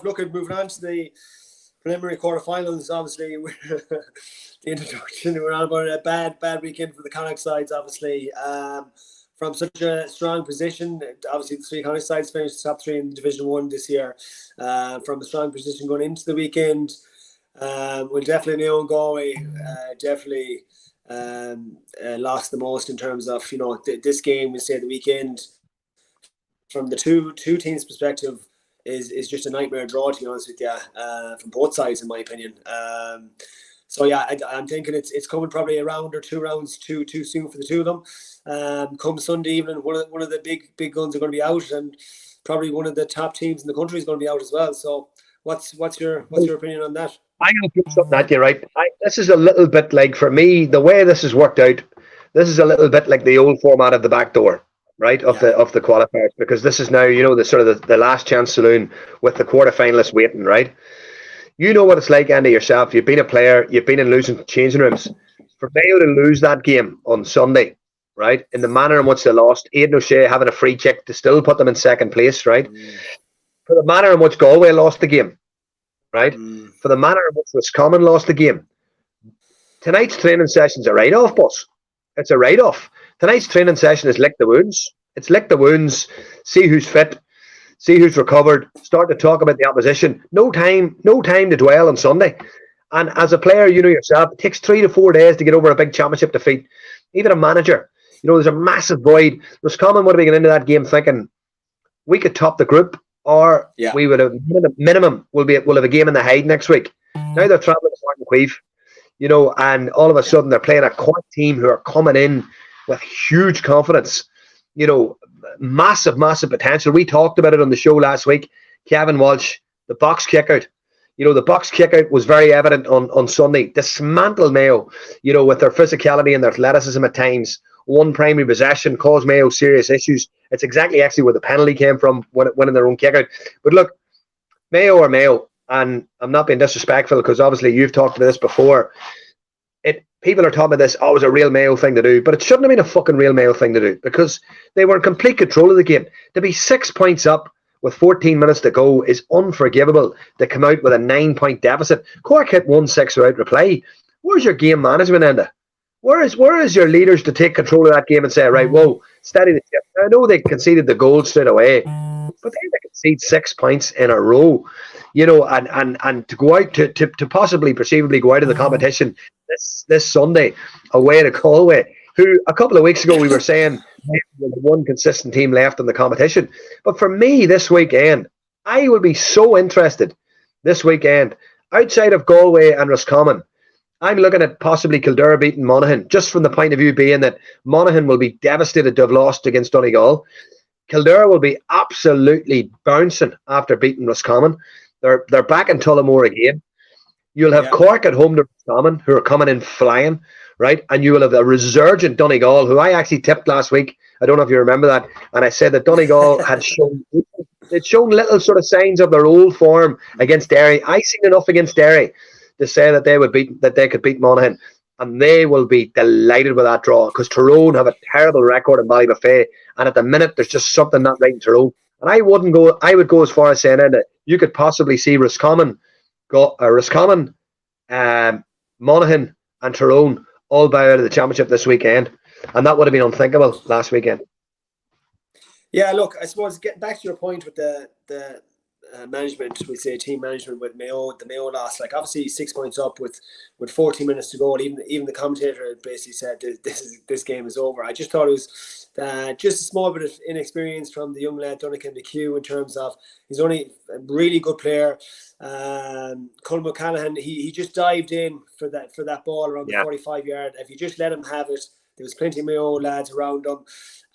Look at moving on to the preliminary quarterfinals. Obviously, the introduction, we're on about a bad weekend for the Connacht sides. Obviously, from such a strong position, obviously the three Connacht sides finished top three in Division 1 this year. From a strong position going into the weekend, we'll definitely know Galway definitely lost the most in terms of this game. We say the weekend from the two teams' perspective is just a nightmare draw, to be honest with you, from both sides, in my opinion. So yeah, I'm thinking it's coming probably a round or 2 rounds too soon for the two of them. Come Sunday evening, one of the big guns are going to be out, and probably one of the top teams in the country is going to be out as well. So what's your opinion on that? I'm going to put something at you, right? This is a little bit like, for me, the way this has worked out. This is a little bit like the old format of the back door, right? Of the qualifiers, because this is now, the sort of the last chance saloon with the quarterfinalists waiting, right? You know what it's like, Andy, yourself. You've been a player. You've been in losing changing rooms. For Mayo to lose that game on Sunday, right, in the manner in which they lost, Aidan O'Shea having a free kick to still put them in second place, right? For the manner in which Galway lost the game, right? For the manner in which Roscommon lost the game. Tonight's training session's a write-off, boss. It's a write-off. Tonight's training session is lick the wounds. It's lick the wounds, see who's fit, see who's recovered, start to talk about the opposition. No time to dwell on Sunday. And as a player, you know yourself, it takes 3 to 4 days to get over a big championship defeat. Even a manager, there's a massive void. Roscommon would have been into that game thinking we could top the group, or we would have minimum. We'll have a game in the Hyde next week. Now they're travelling to Martin Queeve, and all of a sudden they're playing a Cork team who are coming in with huge confidence. Massive potential. We talked about it on the show last week. Kevin Walsh, the box kick out. The box kick out was very evident on Sunday. Dismantled Mayo, with their physicality and their athleticism at times. One primary possession caused Mayo serious issues. It's exactly actually where the penalty came from, winning their own kick out. But look, Mayo are Mayo, and I'm not being disrespectful because obviously you've talked about this before. People are talking about this, it was a real Mayo thing to do, but it shouldn't have been a fucking real Mayo thing to do because they were in complete control of the game. To be 6 points up with 14 minutes to go is unforgivable. To come out with a 9-point deficit. Cork hit 1-6 without reply. Where's your game management, Enda? Where is your leaders to take control of that game and say, right, whoa, steady the ship? I know they conceded the goal straight away, but they concede 6 points in a row, and to go out to possibly perceivably go out of the competition this Sunday away to Galway, who a couple of weeks ago we were saying was the one consistent team left in the competition. But for me this weekend, I will be so interested this weekend, outside of Galway and Roscommon. I'm looking at possibly Kildare beating Monaghan, just from the point of view being that Monaghan will be devastated to have lost against Donegal. Kildare will be absolutely bouncing after beating Roscommon. They're back in Tullamore again. You'll have Cork at home to Roscommon, who are coming in flying, right? And you will have a resurgent Donegal, who I actually tipped last week. I don't know if you remember that. And I said that Donegal had shown little sort of signs of their old form against Derry. I seen enough against Derry to say that they could beat Monaghan, and they will be delighted with that draw because Tyrone have a terrible record in Ballybuffet, and at the minute there's just something not right in Tyrone. And I would go as far as saying that you could possibly see Roscommon, Monaghan, and Tyrone all bow out of the championship this weekend, and that would have been unthinkable last weekend. Yeah, look, I suppose getting back to your point with the management, we say team management with Mayo, the Mayo loss, like obviously 6 points up with 14 minutes to go, and even the commentator basically said this game is over. I just thought it was just a small bit of inexperience from the young lad Donnacha McHugh in terms of he's only a really good player. Colm O'Callaghan, he just dived in for that ball around the 45-yard. If you just let him have it, there was plenty of Mayo lads around him.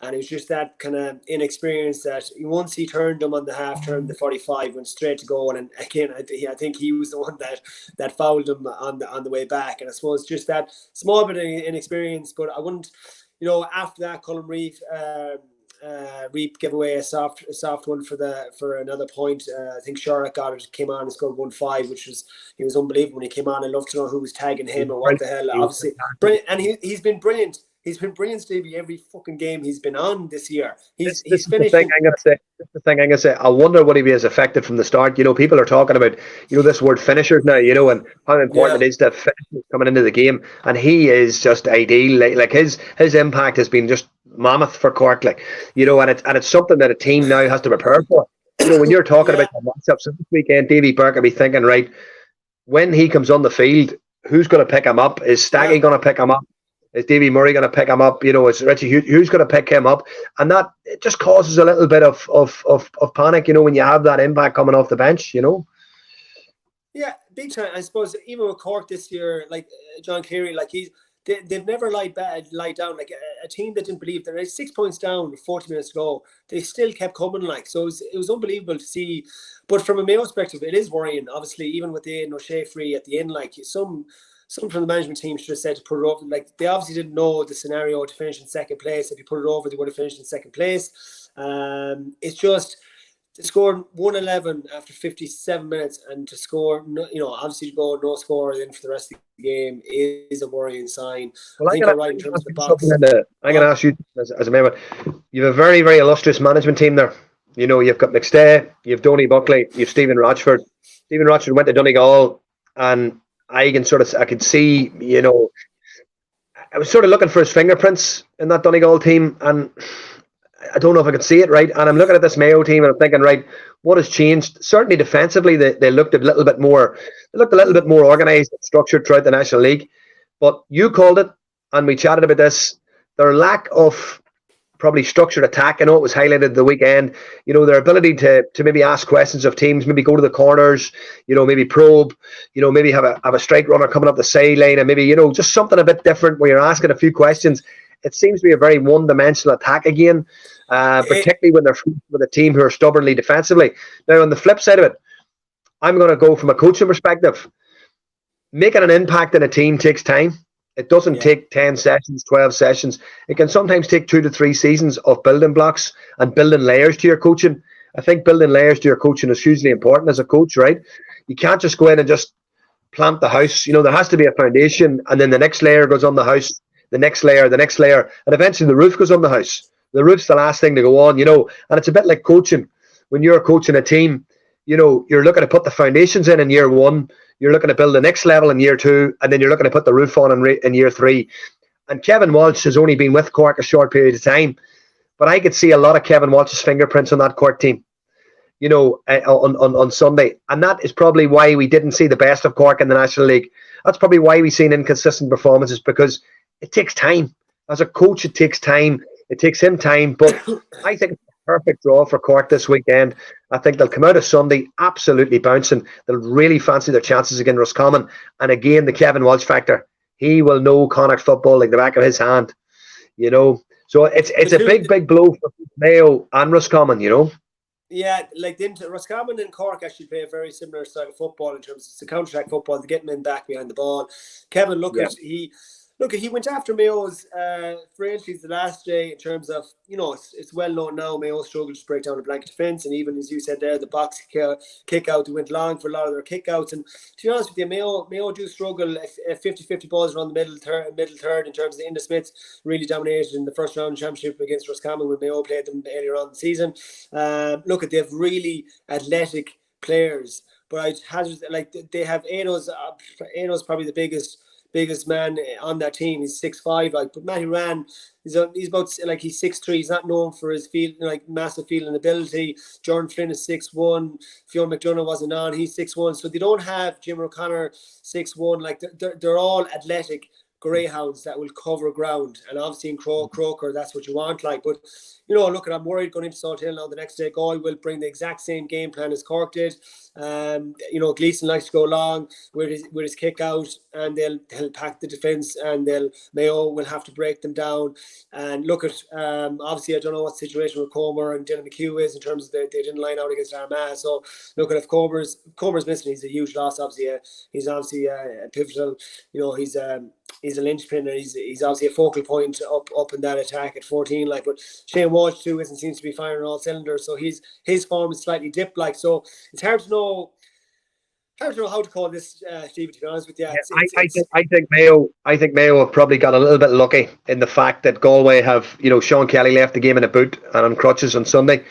And it was just that kind of inexperience that once he turned him on the half turn, the 45 went straight to goal. And again, I think he was the one that fouled him on the way back. And I suppose just that small bit of inexperience. But I wouldn't, after that, Colin Reap gave away a soft one for another point. I think Sharrock got it, came on and scored 1-5, he was unbelievable when he came on. I love to know who was tagging him or what the hell. Obviously, brilliant, and he's been brilliant. He's been brilliant, Stevie, every fucking game he's been on this year. This He's is the thing finishing. I'm gonna say. This is the thing I'm gonna say. I wonder what he was affected from the start. You know, people are talking about this word finishers now. You know, and how important Yeah, it is to finish coming into the game. And he is just ideal. Like his impact has been just mammoth for Cork. Like and it's something that a team now has to prepare for. You know, when you're talking yeah, about the matchups this weekend, Davy Burke will be thinking, right, when he comes on the field, who's going to pick him up? Is yeah. Staggy going to pick him up? Is Davy Murray going to pick him up? Is Richie who's going to pick him up? And that it just causes a little bit of panic, when you have that impact coming off the bench. Yeah, big time. I suppose even with Cork this year, like John Cleary, like they've never lied down. Like a team that didn't believe they're 6 points down with 40 minutes to go, they still kept coming. Like so, it was unbelievable to see. But from a Mayo perspective, it is worrying. Obviously, even with the O'Shea free at the end, like some from the management team should have said to put it over. Like they obviously didn't know the scenario to finish in second place. If you put it over, they would have finished in second place. It's just to score 1-11 after 57 minutes and to score, obviously to go no score then for the rest of the game is a worrying sign. Well, I think you're right in terms of the box. I'm going to ask you as a member. You have a very, very illustrious management team there. You've got McStay, you've Donny Buckley, you've Stephen Rochford. Stephen Rochford went to Donegal, and I could see, I was sort of looking for his fingerprints in that Donegal team, and I don't know if I can see it right. And I'm looking at this Mayo team, and I'm thinking, right, what has changed? Certainly defensively, they looked a little bit more. They looked a little bit more organised and structured throughout the National League. But you called it, and we chatted about this. Their lack of probably structured attack. I know it was highlighted the weekend. Their ability to maybe ask questions of teams, maybe go to the corners. Maybe probe. Maybe have a strike runner coming up the sideline, and maybe just something a bit different where you're asking a few questions. It seems to be a very one-dimensional attack again, particularly when they're with a team who are stubbornly defensively. Now, on the flip side of it, I'm going to go from a coaching perspective. Making an impact in a team takes time. It doesn't take 10 sessions, 12 sessions. It can sometimes take 2 to 3 seasons of building blocks and building layers to your coaching. I think building layers to your coaching is hugely important as a coach, right? You can't just go in and just plant the house. There has to be a foundation, and then the next layer goes on the house, the next layer, and eventually the roof goes on the house. The roof's the last thing to go on, and it's a bit like coaching. When you're coaching a team, you're looking to put the foundations in year one, you're looking to build the next level in year two, and then you're looking to put the roof on in year three. And Kevin Walsh has only been with Cork a short period of time, but I could see a lot of Kevin Walsh's fingerprints on that Cork team, on Sunday. And that is probably why we didn't see the best of Cork in the National League. That's probably why we've seen inconsistent performances, because it takes time. As a coach, it takes time. It takes him time. But I think it's a perfect draw for Cork this weekend. I think they'll come out of Sunday absolutely bouncing. They'll really fancy their chances against Roscommon. And again, the Kevin Walsh factor. He will know Connacht football like the back of his hand. So it's a big blow for Mayo and Roscommon. Yeah, like Roscommon and Cork actually play a very similar style of football in terms of it's a counter-attack football. They get men back behind the ball. Kevin, he went after Mayo's frailties the last day in terms of, it's well known now Mayo struggled to break down a blanket defence, and even as you said there, the box kick out, they went long for a lot of their kick outs. And to be honest with you, Mayo do struggle if 50-50 balls around the middle third in terms of the Enda Smiths really dominated in the first round championship against Roscommon when Mayo played them earlier on in the season. They have really athletic players, but they have Ado's probably the biggest man on that team. He's 6'5", but Matty Ran, he's about he's 6'3". He's not known for his massive fielding ability. Jordan Flynn is 6'1". Fionn McDonough wasn't on. He's 6'1". So they don't have Jim O'Connor 6'1". They're all athletic greyhounds that will cover ground, and obviously in Croker that's what you want. But I'm worried going into Salthill now. The next day, Galway will bring the exact same game plan as Cork did. Gleeson likes to go long with his kick out, and they'll pack the defence, and Mayo will have to break them down. And obviously I don't know what the situation with Comer and Dylan McHugh is in terms of they didn't line out against Armagh. So if Comer's missing, he's a huge loss. Obviously, he's obviously a pivotal. He's a linchpin, and he's obviously a focal point up in that attack at 14. But Shane Walsh too seems to be firing all cylinders, so his form is slightly dipped. So it's hard to know I don't know how to call this, Steve, to be honest with you. I think Mayo have probably got a little bit lucky in the fact that Galway have, Sean Kelly left the game in a boot and on crutches on Sunday.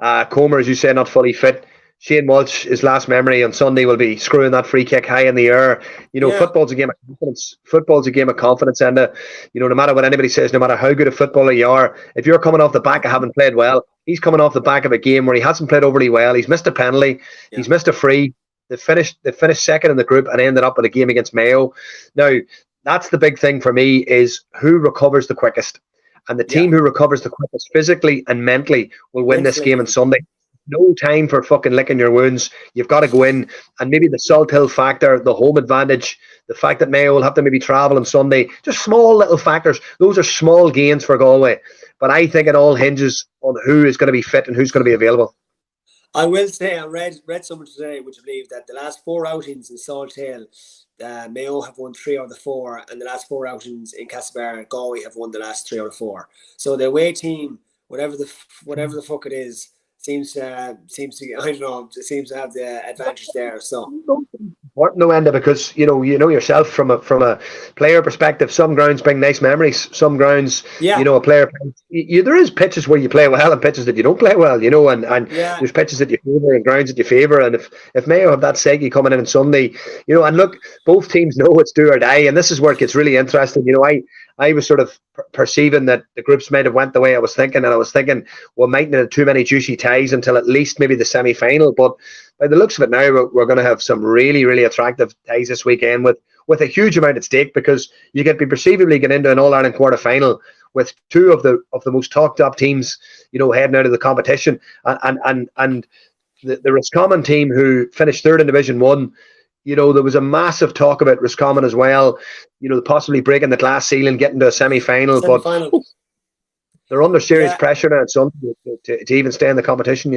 Comer, as you say, not fully fit. Shane Walsh, his last memory on Sunday, will be screwing that free kick high in the air. Football's a game of confidence. Football's a game of confidence, and no matter what anybody says, no matter how good a footballer you are, if you're coming off the back of having played well, he's coming off the back of a game where he hasn't played overly well. He's missed a penalty. Yeah. He's missed a free. They finished second in the group and ended up with a game against Mayo. Now, that's the big thing for me, is who recovers the quickest. And the team who recovers the quickest physically and mentally will win this game on Sunday. No time for fucking licking your wounds. You've got to go in, and maybe the Salt Hill factor, the home advantage, the fact that Mayo will have to maybe travel on Sunday, just small little factors. Those are small gains for Galway. But I think it all hinges on who is going to be fit and who's going to be available. I will say, I read somewhere today, which I believe that the last 4 outings in Salt Hill, Mayo have won 3 out of the 4, and the last 4 outings in Castlebar, Galway have won the last 3 out of 4. So the away team, whatever the fuck it is, seems to I don't know, it seems to have the advantage there. So important, no, Enda, because you know yourself from a player perspective. Some grounds bring nice memories. Some grounds, a player. There is pitches where you play well and pitches that you don't play well. And there's pitches that you favour and grounds that you favour. And if Mayo have that Segi coming in on Sunday, and look, both teams know it's do or die, and this is where it gets really interesting. I was sort of perceiving that the groups might have went the way I was thinking, and I was thinking, well, mightn't have too many juicy ties until at least maybe the semi-final. But by the looks of it now, we're going to have some really, really attractive ties this weekend with a huge amount at stake, because you could be perceivably getting into an All-Ireland quarter-final with 2 of the most talked-up teams, heading out of the competition, and the Roscommon team who finished 3rd in Division 1. There was a massive talk about Roscommon as well, possibly breaking the glass ceiling, getting to a semi-final. But they're under serious pressure now to even stay in the competition,